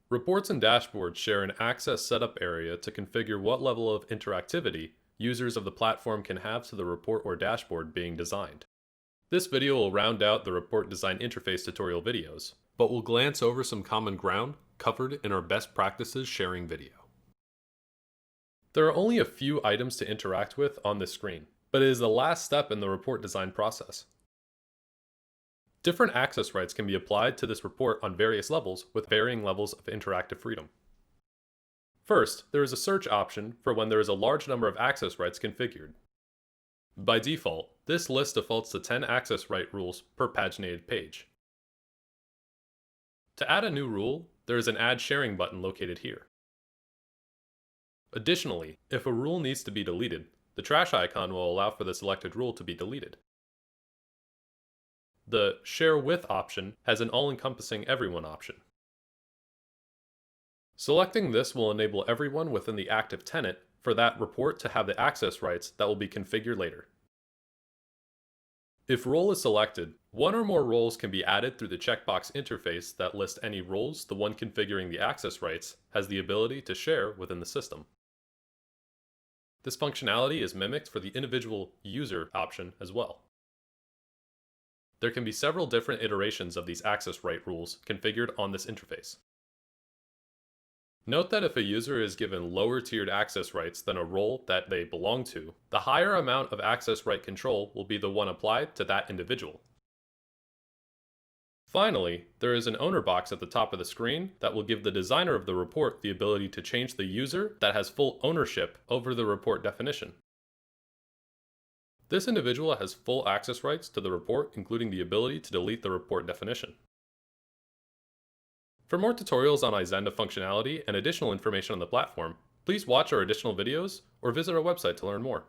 Reports and dashboards share an access setup area to configure what level of interactivity users of the platform can have to the report or dashboard being designed. This video will round out the report design interface tutorial videos, but we'll glance over some common ground covered in our best practices sharing video. There are only a few items to interact with on this screen, but it is the last step in the report design process. Different access rights can be applied to this report on various levels with varying levels of interactive freedom. First, there is a search option for when there is a large number of access rights configured. By default, this list defaults to 10 access right rules per paginated page. To add a new rule, there is an Add Sharing button located here. Additionally, if a rule needs to be deleted, the trash icon will allow for the selected rule to be deleted. The Share With option has an all-encompassing Everyone option. Selecting this will enable everyone within the active tenant for that report to have the access rights that will be configured later. If role is selected, one or more roles can be added through the checkbox interface that lists any roles the one configuring the access rights has the ability to share within the system. This functionality is mimicked for the individual user option as well. There can be several different iterations of these access right rules configured on this interface. Note that if a user is given lower tiered access rights than a role that they belong to, the higher amount of access right control will be the one applied to that individual. Finally, there is an owner box at the top of the screen that will give the designer of the report the ability to change the user that has full ownership over the report definition. This individual has full access rights to the report, including the ability to delete the report definition. For more tutorials on Izenda functionality and additional information on the platform, please watch our additional videos or visit our website to learn more.